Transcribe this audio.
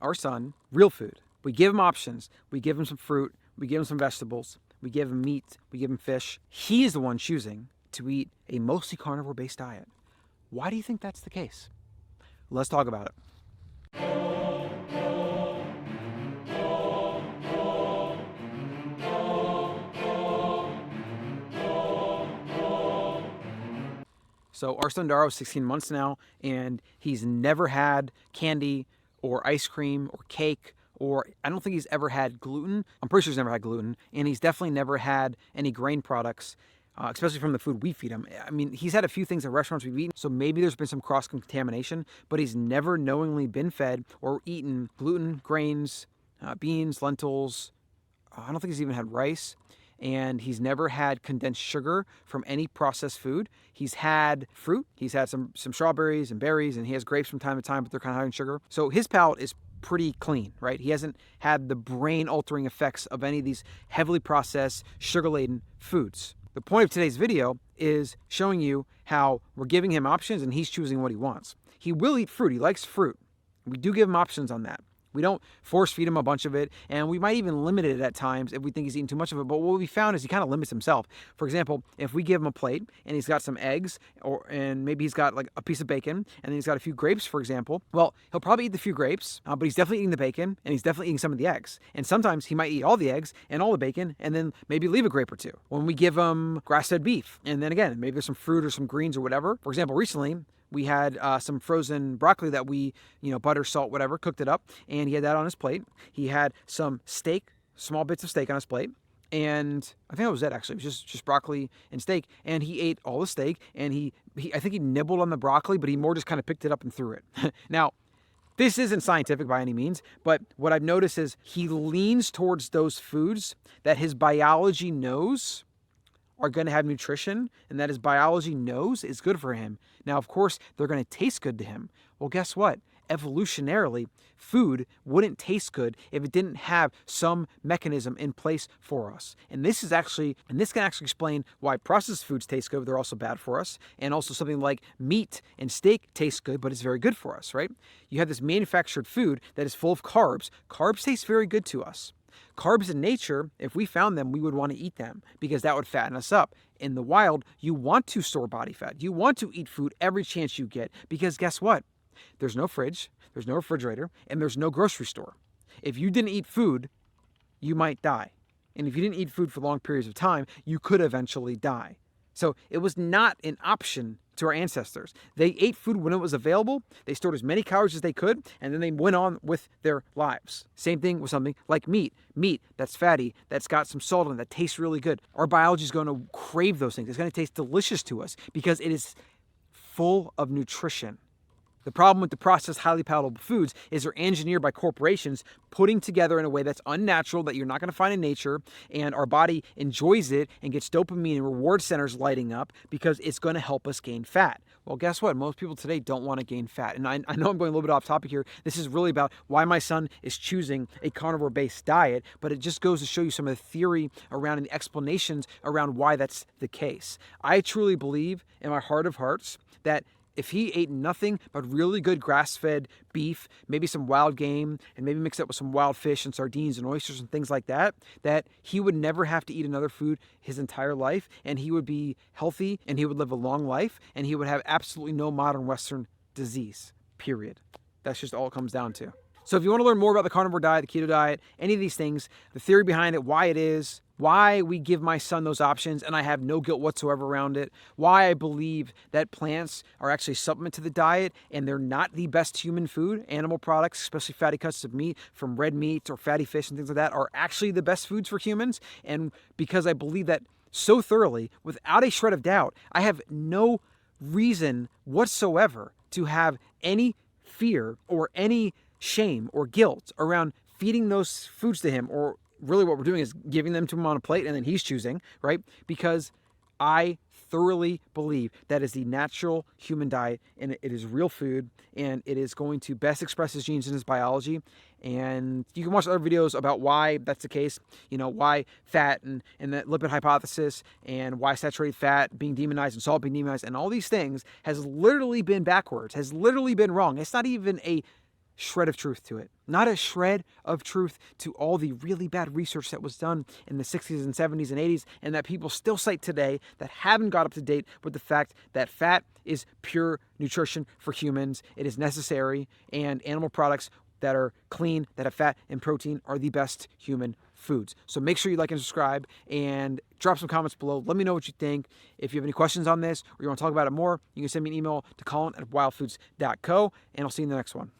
our son real food. We give him options. We give him some fruit. We give him some vegetables. We give him meat. We give him fish. He is the one choosing to eat a mostly carnivore-based diet. Why do you think that's the case? Let's talk about it. So our son Daro is 16 months now, and he's never had candy or ice cream or cake, or I don't think he's ever had gluten. I'm pretty sure he's never had gluten, and he's definitely never had any grain products, especially from the food we feed him. I mean, he's had a few things at restaurants we've eaten, so maybe there's been some cross-contamination, but he's never knowingly been fed or eaten gluten, grains, beans, lentils. I don't think he's even had rice. And he's never had condensed sugar from any processed food. He's had fruit. He's had some strawberries and berries, and he has grapes from time to time, but they're kind of high in sugar. So his palate is pretty clean, right? He hasn't had the brain-altering effects of any of these heavily processed, sugar-laden foods. The point of today's video is showing you how we're giving him options and he's choosing what he wants. He will eat fruit. He likes fruit. We do give him options on that. We don't force feed him a bunch of it, and we might even limit it at times if we think he's eating too much of it. But what we found is he kind of limits himself. For example, if we give him a plate and he's got some eggs, and maybe he's got like a piece of bacon, and then he's got a few grapes, for example, well, he'll probably eat the few grapes, but he's definitely eating the bacon, and he's definitely eating some of the eggs. And sometimes he might eat all the eggs and all the bacon, and then maybe leave a grape or two. When we give him grass-fed beef, and then again, maybe there's some fruit or some greens or whatever. For example, recently, we had some frozen broccoli that we, butter, salt, whatever, cooked it up, and he had that on his plate. He had some steak, small bits of steak on his plate, and I think that was it actually. It was just broccoli and steak, and he ate all the steak, and I think he nibbled on the broccoli, but he more just kind of picked it up and threw it. Now, this isn't scientific by any means, but what I've noticed is he leans towards those foods that his biology knows are going to have nutrition and that his biology knows is good for him. Now, of course, they're going to taste good to him. Well, guess what? Evolutionarily, food wouldn't taste good if it didn't have some mechanism in place for us. And this can actually explain why processed foods taste good, but they're also bad for us. And also something like meat and steak tastes good, but it's very good for us, right? You have this manufactured food that is full of carbs. Carbs taste very good to us. Carbs in nature, if we found them, we would want to eat them because that would fatten us up. In the wild, you want to store body fat. You want to eat food every chance you get because guess what? There's no fridge, there's no refrigerator, and there's no grocery store. If you didn't eat food, you might die. And if you didn't eat food for long periods of time, you could eventually die. So it was not an option to our ancestors. They ate food when it was available, they stored as many calories as they could, and then they went on with their lives. Same thing with something like meat. Meat that's fatty, that's got some salt in it, that tastes really good. Our biology is going to crave those things. It's going to taste delicious to us because it is full of nutrition. The problem with the processed, highly palatable foods is they're engineered by corporations putting together in a way that's unnatural, that you're not going to find in nature, and our body enjoys it and gets dopamine and reward centers lighting up because it's going to help us gain fat. Well, guess what? Most people today don't want to gain fat. And I know I'm going a little bit off topic here. This is really about why my son is choosing a carnivore-based diet, but it just goes to show you some of the theory around and the explanations around why that's the case. I truly believe in my heart of hearts that if he ate nothing but really good grass-fed beef, maybe some wild game, and maybe mix it with some wild fish and sardines and oysters and things like that, that he would never have to eat another food his entire life, and he would be healthy, and he would live a long life, and he would have absolutely no modern Western disease, period. That's just all it comes down to. So if you want to learn more about the carnivore diet, the keto diet, any of these things, the theory behind it, why it is, why we give my son those options and I have no guilt whatsoever around it, why I believe that plants are actually a supplement to the diet and they're not the best human food. Animal products, especially fatty cuts of meat from red meat or fatty fish and things like that, are actually the best foods for humans. And because I believe that so thoroughly, without a shred of doubt, I have no reason whatsoever to have any fear or any shame or guilt around feeding those foods to him, or really what we're doing is giving them to him on a plate and then he's choosing, right? Because I thoroughly believe that is the natural human diet and it is real food and it is going to best express his genes and his biology. And you can watch other videos about why that's the case, why fat and that lipid hypothesis and why saturated fat being demonized and salt being demonized and all these things has literally been backwards, has literally been wrong. It's not even a shred of truth to it. Not a shred of truth to all the really bad research that was done in the 60s and 70s and 80s and that people still cite today that haven't got up to date with the fact that fat is pure nutrition for humans. It is necessary, and animal products that are clean, that have fat and protein, are the best human foods. So make sure you like and subscribe and drop some comments below. Let me know what you think. If you have any questions on this or you want to talk about it more, you can send me an email to colin@wildfoods.co, and I'll see you in the next one.